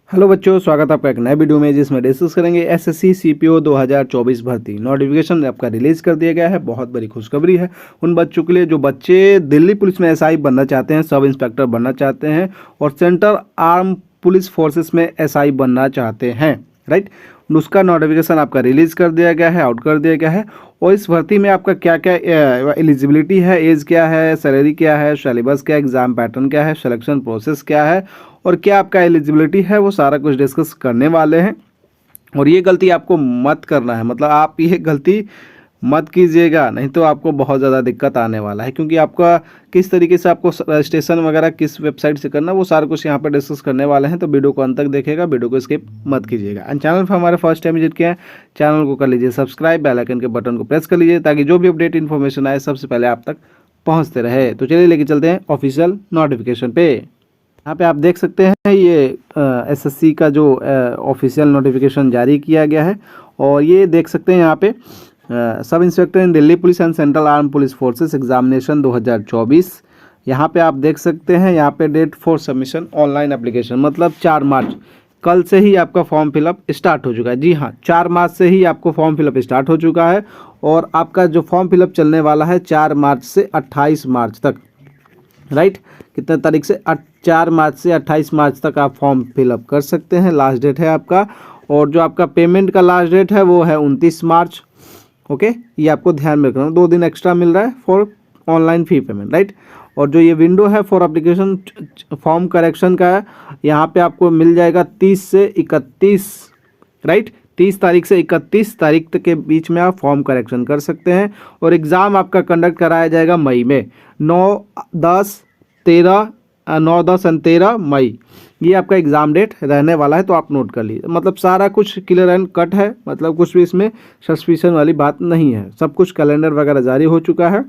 Hello बच्चों, स्वागत है आपका एक नए वीडियो में जिसमें डिस्कस करेंगे एसएससी सीपीओ 2024 भर्ती नोटिफिकेशन आपका रिलीज कर दिया गया है। बहुत बड़ी खुशखबरी है उन बच्चों के लिए जो बच्चे दिल्ली पुलिस में एसआई बनना चाहते हैं, सब इंस्पेक्टर बनना चाहते हैं और सेंट्रल आर्म पुलिस फोर्सेस में एसआई बनना चाहते हैं। राइट, उसका नोटिफिकेशन आपका रिलीज कर दिया गया है, आउट कर दिया गया है। और इस भर्ती में आपका क्या क्या एलिजिबिलिटी है, एज क्या है, सैलरी क्या है, सिलेबस क्या, एग्जाम पैटर्न क्या है, सिलेक्शन प्रोसेस क्या है और क्या आपका एलिजिबिलिटी है, वो सारा कुछ डिस्कस करने वाले हैं। और ये गलती आपको मत करना है, मतलब आप ये गलती मत कीजिएगा, नहीं तो आपको बहुत ज़्यादा दिक्कत आने वाला है। क्योंकि आपका किस तरीके से आपको रजिस्ट्रेशन वगैरह किस वेबसाइट से करना, वो सारा कुछ यहाँ पर डिस्कस करने वाले हैं। तो वीडियो को अंत तक देखिएगा, वीडियो को स्किप मत कीजिएगा। एंड चैनल पर हमारे फर्स्ट टाइम विजिट किया है, चैनल को कर लीजिए सब्सक्राइब, बेल आइकन के बटन को प्रेस कर लीजिए ताकि जो भी अपडेट इन्फॉर्मेशन आए सबसे पहले आप तक पहुँचते रहे। तो चलिए लेके चलते हैं ऑफिशियल नोटिफिकेशन पे। यहाँ पे आप देख सकते हैं ये एसएससी का जो ऑफिशियल नोटिफिकेशन जारी किया गया है। और ये देख सकते हैं यहाँ पे sub inspector in Delhi police and central arm police forces examination 2024। यहाँ पे आप देख सकते हैं, यहाँ पे date for submission online application, मतलब 4 मार्च कल से ही आपका फॉर्म फिलअप स्टार्ट हो चुका है। जी हाँ, 4 मार्च से ही आपको फॉर्म फिलअप स्टार्ट हो चुका है। और आपका जो फॉर्म फिलअप चलने वाला है 4 मार्च से 28 मार्च तक। राइट, कितने तारीख से 4 मार्च से 28 मार्च तक आप फॉर्म फिलअप कर सकते हैं, लास्ट डेट है आपका। और जो आपका पेमेंट का लास्ट डेट है वो है 29 मार्च। ओके, ये आपको ध्यान में रखना, 2 दिन एक्स्ट्रा मिल रहा है for online fee payment. Right, और जो ये विंडो है फॉर एप्लीकेशन फॉर्म करेक्शन का है, यहाँ पे आपको मिल जाएगा 30 से 31। राइट, 30 तारीख से 31 तारीख तक के बीच में आप फॉर्म करेक्शन कर सकते हैं। और एग्ज़ाम आपका कंडक्ट कराया जाएगा मई में, 9, 10 एंड 13 मई, ये आपका एग्ज़ाम डेट रहने वाला है। तो आप नोट कर लीजिए, मतलब सारा कुछ क्लियर एंड कट है, मतलब कुछ भी इसमें सस्पिशन वाली बात नहीं है। सब कुछ कैलेंडर वगैरह जारी हो चुका है,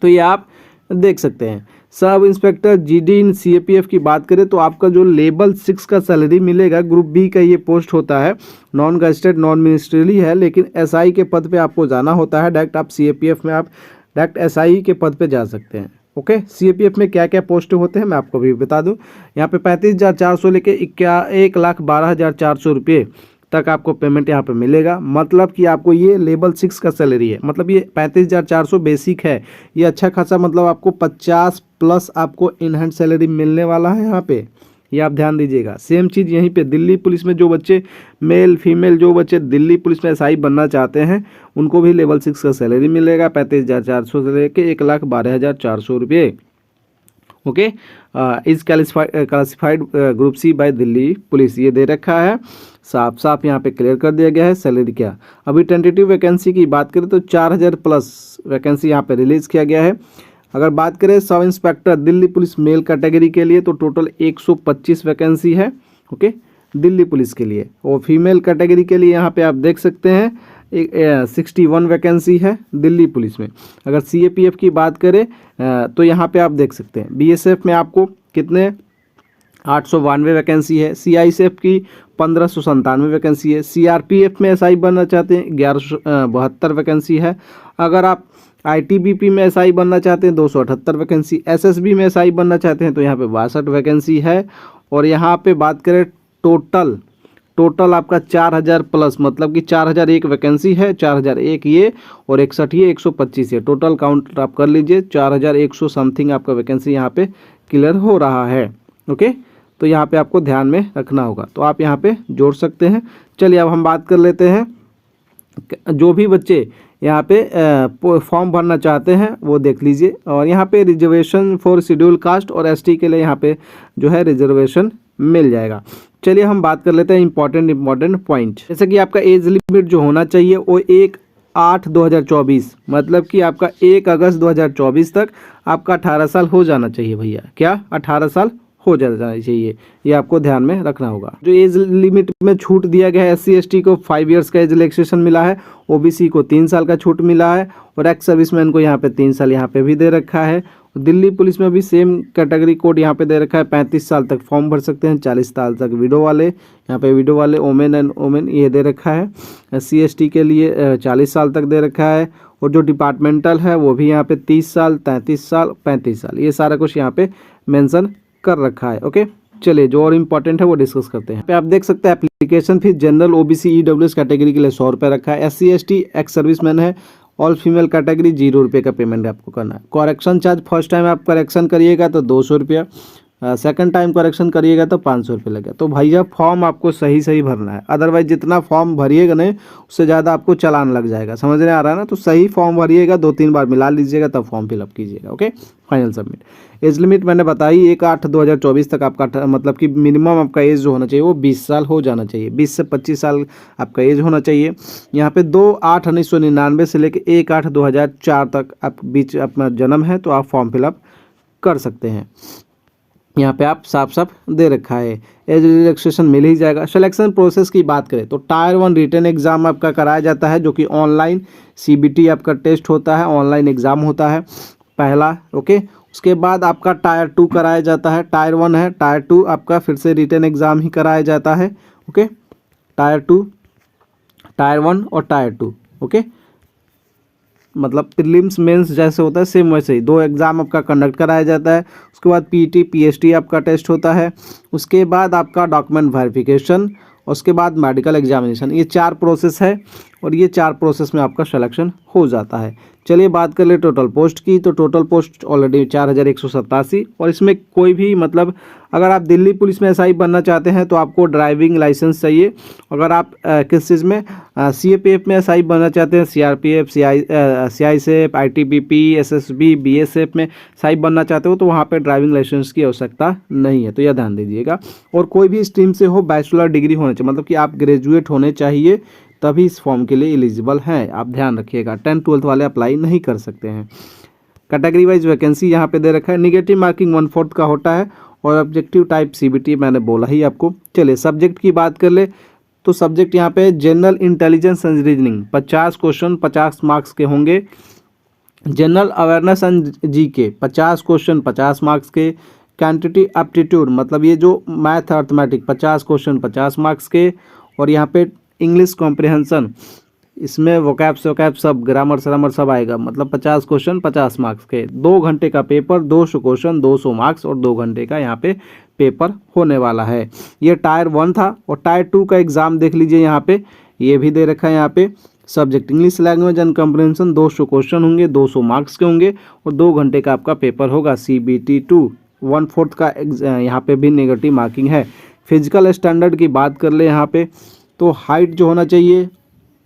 तो ये आप देख सकते हैं। सब इंस्पेक्टर जीडी इन सीएपीएफ की बात करें तो आपका जो लेवल 6 का सैलरी मिलेगा, ग्रुप बी का ये पोस्ट होता है, नॉन गजेटेड नॉन मिनिस्ट्रियली है, लेकिन एसआई के पद पे आपको जाना होता है। डायरेक्ट आप सीएपीएफ में आप डायरेक्ट एसआई के पद पे जा सकते हैं। ओके, सीएपीएफ में क्या क्या पोस्ट होते हैं मैं आपको भी बता दूं। यहाँ पे 35,400 लेके 1,12,400 रुपये तक आपको पेमेंट यहाँ पे मिलेगा। मतलब कि आपको ये लेवल 6 का सैलरी है, मतलब ये 35,400 बेसिक है। ये अच्छा खासा, मतलब आपको 50 प्लस आपको इन हैंड सैलरी मिलने वाला है यहाँ पे, ये आप ध्यान दीजिएगा। सेम चीज़ यहीं पे दिल्ली पुलिस में जो बच्चे मेल फीमेल जो बच्चे दिल्ली पुलिस में एसआई बनना चाहते हैं उनको भी लेवल 6 का सैलरी मिलेगा, 35,400 से लेके 1,12,400 रुपये। Okay, is classified group C by Delhi police, ये दे रखा है, साफ साफ यहाँ पे क्लियर कर दिया गया है। सैलरी क्या, अभी टेंटेटिव वैकेंसी की बात करें तो 4,000 प्लस वैकेंसी यहाँ पे रिलीज़ किया गया है। अगर बात करें sub inspector Delhi police male category के लिए तो टोटल 125 वैकेंसी है। ओके, दिल्ली पुलिस के लिए। और फीमेल कैटेगरी के लिए यहाँ पे आप देख सकते हैं 61 वैकेंसी है दिल्ली पुलिस में। अगर सीएपीएफ की बात करें तो यहाँ पे आप देख सकते हैं बीएसएफ में आपको कितने 892 वैकेंसी है, सीआईएसएफ की 1597 वैकेंसी है, सीआरपीएफ में एसआई बनना चाहते हैं 1172 वैकेंसी है। अगर आप आईटीबीपी में एसआई बनना चाहते हैं 278 वैकेंसी, एसएसबी में एसआई बनना चाहते हैं तो यहाँ पे 62 वैकेंसी है। और यहाँ पे बात करें टोटल आपका 4,000 प्लस, मतलब कि 4,001 वैकेंसी है, 4,001 ये और 61 ये 125 है, टोटल काउंट आप कर लीजिए 4,100 समथिंग आपका वैकेंसी यहाँ पे क्लियर हो रहा है। ओके, तो यहाँ पे आपको ध्यान में रखना होगा, तो आप यहाँ पे जोड़ सकते हैं। चलिए अब हम बात कर लेते हैं, जो भी बच्चे यहाँ पे फॉर्म भरना चाहते हैं वो देख लीजिए। और यहाँ पे रिजर्वेशन फॉर शेड्यूल कास्ट और एसटी के लिए यहाँ पे जो है रिजर्वेशन मिल जाएगा। चलिए हम बात कर लेते हैं इंपॉर्टेंट पॉइंट, जैसे कि आपका एज लिमिट जो होना चाहिए वो 1/8/2024, मतलब कि आपका 1 अगस्त 2024 तक आपका 18 साल हो जाना चाहिए भैया। क्या 18 साल हो जाना चाहिए, ये आपको ध्यान में रखना होगा। जो एज लिमिट में छूट दिया गया है, एससी एसटी को 5 इयर्स का एज रिलैक्सेशन मिला है, ओबीसी को 3 साल का छूट मिला है और एक्स सर्विसमैन को यहाँ पे 3 साल यहाँ पे भी दे रखा है। दिल्ली पुलिस में भी सेम कैटेगरी कोड यहाँ पे दे रखा है, 35 साल तक फॉर्म भर सकते हैं, 40 साल तक विडो वाले, यहाँ पे विडो वाले ओमेन एंड ओमेन ये दे रखा है। एससी एसटी के लिए 40 साल तक दे रखा है। और जो डिपार्टमेंटल है वो भी यहाँ पे 30 साल, 33 साल, 35 साल, ये सारा कुछ यहाँ पे मेंशन कर रखा है। ओके, चलिए जो और इम्पोर्टेंट है वो डिस्कस करते हैं। पे आप देख सकते हैं application fees general OBC EWS category के लिए 100 रुपये रखा है। SC ST एक्स सर्विसमैन है, ऑल फीमेल कैटेगरी 0 रुपये का पेमेंट आपको करना है। करेक्शन चार्ज फर्स्ट टाइम आप करेक्शन करिएगा तो 200 रुपया, सेकंड टाइम करेक्शन करिएगा तो 500 रुपये लगेगा। तो भैया फॉर्म आपको सही सही भरना है, अदरवाइज जितना फॉर्म भरिएगा नहीं उससे ज़्यादा आपको चालान लग जाएगा। समझ में आ रहा है ना? तो सही फॉर्म भरिएगा, 2-3 बार मिला लीजिएगा तब फॉर्म फिलअप कीजिएगा। Okay, final submit. Age limit मैंने बताई 1/8/2024 तक आपका मतलब कि मिनिमम आपका एज जो होना चाहिए वो 20 साल हो जाना चाहिए, 20 से 25 साल आपका एज होना चाहिए। यहाँ पे 2/8/1999 से लेकर 1/8/2004 तक आप बीच अपना जन्म है तो आप फॉर्म फिलअप कर सकते हैं। यहाँ पे आप साफ साफ दे रखा है, एज रिलैक्सेशन मिल ही जाएगा। सिलेक्शन प्रोसेस की बात करें तो टायर 1 रिटन एग्जाम आपका कराया जाता है, जो कि ऑनलाइन CBT आपका टेस्ट होता है, ऑनलाइन एग्जाम होता है पहला। ओके, उसके बाद आपका टायर 2 कराया जाता है। टायर 1 है, टायर 2 आपका फिर से रिटन एग्जाम ही कराया जाता है। ओके, टायर 2, टायर 1 और टायर 2। ओके, मतलब प्रीलिम्स मेंस जैसे होता है सेम वैसे ही 2 एग्ज़ाम आपका कंडक्ट कराया जाता है। उसके बाद PET PST आपका टेस्ट होता है। उसके बाद आपका डॉक्यूमेंट वेरिफिकेशन, उसके बाद मेडिकल एग्जामिनेशन। ये 4 प्रोसेस है और ये 4 प्रोसेस में आपका सिलेक्शन हो जाता है। चलिए बात कर ले टोटल पोस्ट की, तो टोटल पोस्ट ऑलरेडी 4187। और इसमें कोई भी मतलब अगर आप दिल्ली पुलिस में SI बनना चाहते हैं तो आपको ड्राइविंग लाइसेंस चाहिए। अगर आप किस चीज़ में CAPF में SI बनना चाहते हैं, CRPF, CISF, ITBP, SSB, BSF में SI बनना चाहते हो तो वहाँ पे ड्राइविंग लाइसेंस की आवश्यकता नहीं है, तो यह ध्यान दीजिएगा। और कोई भी स्ट्रीम से हो, बैचलर डिग्री होना चाहिए, मतलब कि आप ग्रेजुएट होने चाहिए तभी इस फॉर्म के लिए एलिजिबल हैं। आप ध्यान रखिएगा, 10th-12th वाले अप्लाई नहीं कर सकते हैं। कैटेगरी वाइज वैकेंसी यहाँ पे दे रखा है। निगेटिव मार्किंग 1/4 का होता है और ऑब्जेक्टिव टाइप CBT मैंने बोला ही आपको। चलिए सब्जेक्ट की बात कर ले तो सब्जेक्ट यहाँ पे general intelligence and reasoning 50 question 50 marks के होंगे। General awareness and GK 50 question 50 marks के। क्वांटिटी एप्टीट्यूड मतलब ये जो मैथ अर्थमेटिक 50 क्वेश्चन 50 मार्क्स के। और यहाँ पे इंग्लिश कॉम्प्रिहेंशन, इसमें वोकैब सब ग्रामर सरामर सब आएगा, मतलब 50 क्वेश्चन 50 मार्क्स के। 2 घंटे का पेपर, 200 क्वेश्चन 200 मार्क्स और 2 घंटे का यहाँ पे पेपर होने वाला है। ये टायर 1 था। और टायर 2 का एग्ज़ाम देख लीजिए, यहाँ पे ये भी दे रखा है। यहाँ पे subject English language and comprehension 200 question होंगे, 200 मार्क्स के होंगे और 2 घंटे का आपका पेपर होगा। CBT 2 1/4 का यहाँ पे भी नेगेटिव मार्किंग है। फिजिकल स्टैंडर्ड की बात कर ले यहाँ पे तो हाइट जो होना चाहिए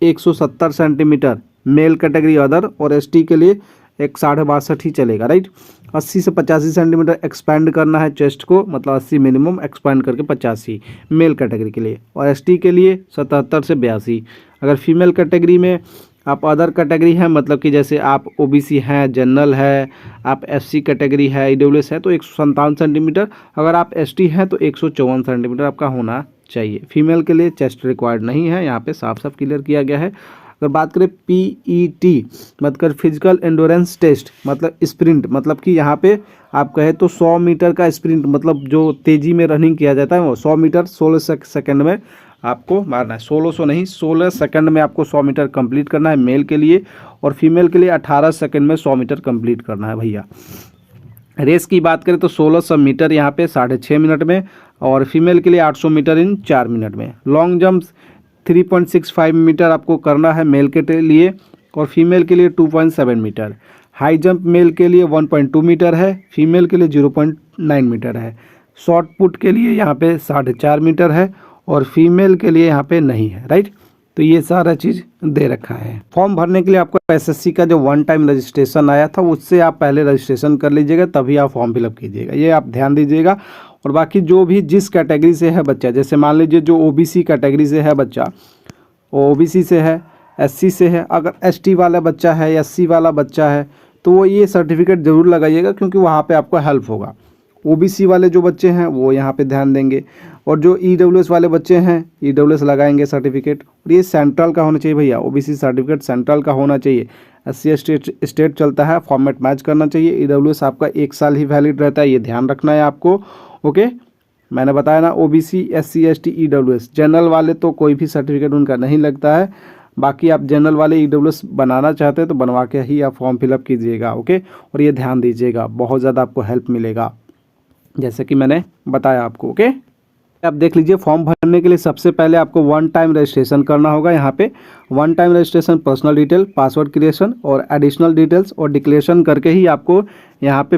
170 सेंटीमीटर मेल कैटेगरी अदर, और ST के लिए 162 ही चलेगा, राइट। 80 से 85 सेंटीमीटर एक्सपैंड करना है चेस्ट को, मतलब 80 मिनिमम एक्सपैंड करके 85 मेल कैटेगरी के लिए। और ST के लिए 77 से 82। अगर फीमेल कैटेगरी में आप अदर कैटेगरी है, मतलब कि जैसे आप OBC हैं, जनरल है, आप SC कैटेगरी है, EWS है तो 157 सेंटीमीटर। अगर आप ST हैं तो 154 सेंटीमीटर आपका होना चाहिए। फीमेल के लिए चेस्ट रिक्वायर्ड नहीं है, यहाँ पे साफ साफ क्लियर किया गया है। अगर बात करें PET मतलब फिजिकल एंडोरेंस टेस्ट, मतलब स्प्रिंट, मतलब कि यहाँ पे आप कहे तो 100 मीटर का स्प्रिंट, मतलब जो तेज़ी में रनिंग किया जाता है वो 100 मीटर 16 सेकंड में आपको मारना है। 1600 नहीं, 16 सेकंड में आपको 100 मीटर कंप्लीट करना है मेल के लिए। और फीमेल के लिए 18 सेकंड में 100 मीटर कंप्लीट करना है भैया। रेस की बात करें तो 1600 मीटर यहाँ पे 6.5 मिनट में, और फीमेल के लिए 800 मीटर इन 4 मिनट में। लॉन्ग जंप 3.65 मीटर आपको करना है मेल के लिए, और फीमेल के लिए 2.7 मीटर। हाई जंप मेल के लिए 1.2 मीटर है, फीमेल के लिए 0.9 मीटर है। शॉर्ट पुट के लिए यहाँ पे 4.5 मीटर है और फीमेल के लिए यहाँ पे नहीं है, राइट। तो ये सारा चीज़ दे रखा है। फॉर्म भरने के लिए आपको SSC का जो 1 टाइम रजिस्ट्रेशन आया था उससे आप पहले रजिस्ट्रेशन कर लीजिएगा, तभी आप फॉर्म फिलअप कीजिएगा, ये आप ध्यान दीजिएगा। और बाकी जो भी जिस कैटेगरी से है बच्चा, जैसे मान लीजिए जो OBC कैटेगरी से है बच्चा, वो OBC से है, SC से है, अगर ST वाला बच्चा है, SC वाला बच्चा है तो वो ये सर्टिफिकेट ज़रूर लगाइएगा, क्योंकि वहाँ पे आपको हेल्प होगा। OBC वाले जो बच्चे हैं वो यहाँ पे ध्यान देंगे, और जो EWS वाले बच्चे हैं EWS लगाएंगे सर्टिफिकेट। और ये सेंट्रल का होना चाहिए भैया, OBC सर्टिफिकेट सेंट्रल का होना चाहिए। SC स्टेट चलता है, फॉर्मेट मैच करना चाहिए। EWS आपका 1 साल ही वैलिड रहता है, ये ध्यान रखना है आपको। ओके, मैंने बताया ना, OBC SC ST EWS। General वाले तो कोई भी सर्टिफिकेट उनका नहीं लगता है, बाकी आप जनरल वाले EWS बनाना चाहते हैं तो बनवा के ही आप फॉर्म फिलअप कीजिएगा। ओके, और ये ध्यान दीजिएगा, बहुत ज़्यादा आपको हेल्प मिलेगा। जैसे कि मैंने बताया आपको। ओके, आप देख लीजिए फॉर्म भरने के लिए सबसे पहले आपको वन टाइम रजिस्ट्रेशन करना होगा। यहाँ पे one time registration, personal detail, password creation और एडिशनल डिटेल्स और डिक्लेरेशन करके ही आपको यहाँ पे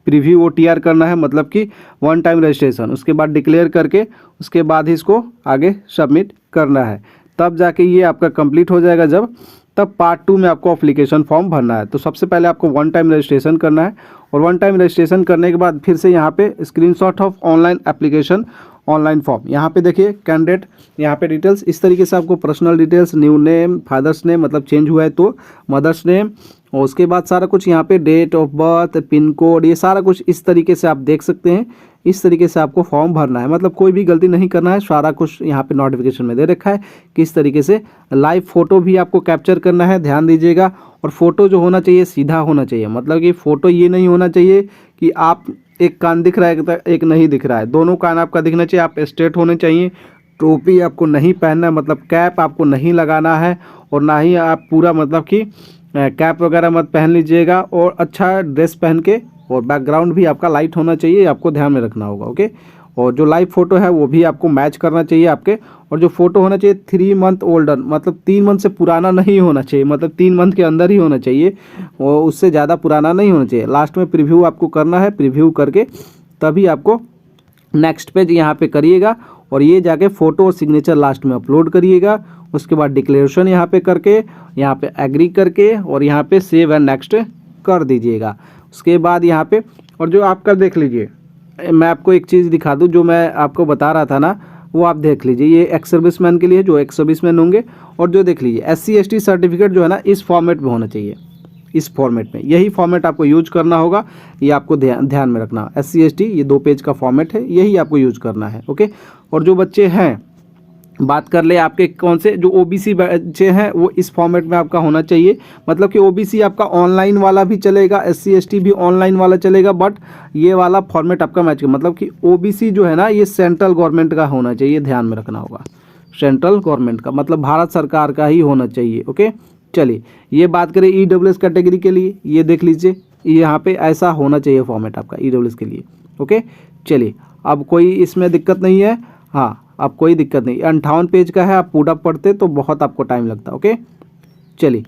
प्रीव्यू OTR करना है, मतलब कि वन टाइम रजिस्ट्रेशन। उसके बाद डिक्लेयर करके उसके बाद ही इसको आगे सबमिट करना है, तब जाके ये आपका कंप्लीट हो जाएगा। जब तब पार्ट 2 में आपको एप्लीकेशन फॉर्म भरना है। तो सबसे पहले आपको वन टाइम रजिस्ट्रेशन करना है और वन टाइम रजिस्ट्रेशन करने के बाद फिर से यहाँ पे screenshot of online application, online form. यहाँ पे देखिए कैंडिडेट, यहाँ पे डिटेल्स इस तरीके से आपको personal details, new name, father's name मतलब चेंज हुआ है तो मदर्स नेम, और उसके बाद सारा कुछ यहाँ पे date of birth, pin code, ये सारा कुछ इस तरीके से आप देख सकते हैं। इस तरीके से आपको फॉर्म भरना है, मतलब कोई भी गलती नहीं करना है। सारा कुछ यहाँ पे नोटिफिकेशन में दे रखा है किस तरीके से। लाइव फोटो भी आपको कैप्चर करना है, ध्यान दीजिएगा। और फोटो जो होना चाहिए सीधा होना चाहिए, मतलब कि फ़ोटो ये नहीं होना चाहिए कि आप एक कान दिख रहा है एक नहीं दिख रहा है, दोनों कान आपका दिखना चाहिए। आप स्ट्रेट होने चाहिए। टोपी आपको नहीं पहनना है, मतलब कैप आपको नहीं लगाना है, और ना ही आप पूरा मतलब कि कैप वगैरह मत पहन लीजिएगा। और अच्छा ड्रेस पहन के, और बैकग्राउंड भी आपका लाइट होना चाहिए, आपको ध्यान में रखना होगा। ओके, और जो लाइव फोटो है वो भी आपको मैच करना चाहिए आपके। और जो फोटो होना चाहिए 3 मंथ ओल्डर, मतलब 3 मंथ से पुराना नहीं होना चाहिए, मतलब 3 मंथ के अंदर ही होना चाहिए, और उससे ज़्यादा पुराना नहीं होना चाहिए। लास्ट में प्रीव्यू आपको करना है, प्रीव्यू करके तभी आपको नेक्स्ट पेज यहाँ पे करिएगा, और ये जाके फ़ोटो और सिग्नेचर लास्ट में अपलोड करिएगा। उसके बाद डिक्लेरेशन यहाँ पे करके, यहाँ पे एग्री करके, और यहाँ पे सेव एंड नेक्स्ट कर दीजिएगा। उसके बाद यहाँ पे, और जो आपका देख लीजिए, मैं आपको एक चीज़ दिखा दूँ जो मैं आपको बता रहा था ना, वो आप देख लीजिए। ये एक्स सर्विसमैन के लिए, जो एक्स सर्विसमैन होंगे, और जो देख लीजिए SC ST सर्टिफिकेट जो है ना, इस फॉर्मेट में होना चाहिए। इस फॉर्मेट में, यही फॉर्मेट आपको यूज करना होगा। ये आपको ध्यान में रखना। SC ST ये 2 पेज का फॉर्मेट है, यही आपको यूज करना है। ओके, और जो बच्चे हैं, बात कर ले आपके कौन से, जो OBC बच्चे हैं वो इस फॉर्मेट में आपका होना चाहिए। मतलब कि OBC आपका ऑनलाइन वाला भी चलेगा, SC ST भी ऑनलाइन वाला चलेगा, बट ये वाला फॉर्मेट आपका मैच कर, मतलब कि OBC जो है ना, ये सेंट्रल गवर्नमेंट का होना चाहिए, ध्यान में रखना होगा। सेंट्रल गवर्नमेंट का मतलब भारत सरकार का ही होना चाहिए। ओके, चलिए ये बात करें EWS कैटेगरी के लिए। ये देख लीजिए, यहाँ पे ऐसा होना चाहिए फॉर्मेट आपका EWS के लिए। ओके, चलिए अब कोई इसमें दिक्कत नहीं है। हाँ, अब कोई दिक्कत नहीं। 58 पेज का है, आप पूरा पढ़ते तो बहुत आपको टाइम लगता। ओके, चलिए,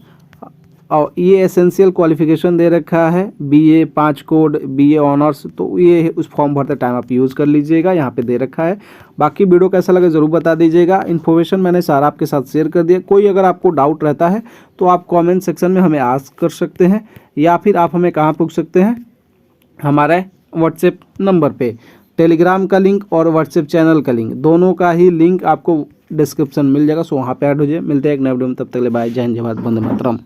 और ये एसेंशियल क्वालिफिकेशन दे रखा है, BA 5 कोड, BA ऑनर्स, तो ये उस फॉर्म भरते टाइम आप यूज़ कर लीजिएगा, यहाँ पे दे रखा है। बाकी वीडियो कैसा लगा ज़रूर बता दीजिएगा। इन्फॉर्मेशन मैंने सारा आपके साथ शेयर कर दिया। कोई अगर आपको डाउट रहता है तो आप कमेंट सेक्शन में हमें आस्क कर सकते हैं, या फिर आप हमें कहाँ पूछ सकते हैं, हमारे व्हाट्सएप नंबर पे। टेलीग्राम का लिंक और व्हाट्सएप चैनल का लिंक, दोनों का ही लिंक आपको डिस्क्रिप्शन मिल जाएगा, सो वहाँ पे ऐड हो जाए। मिलते हैं एक नए वीडियो में, तब तक के लिए बाय, जय हिंद, जय भारत, वंदे मातरम।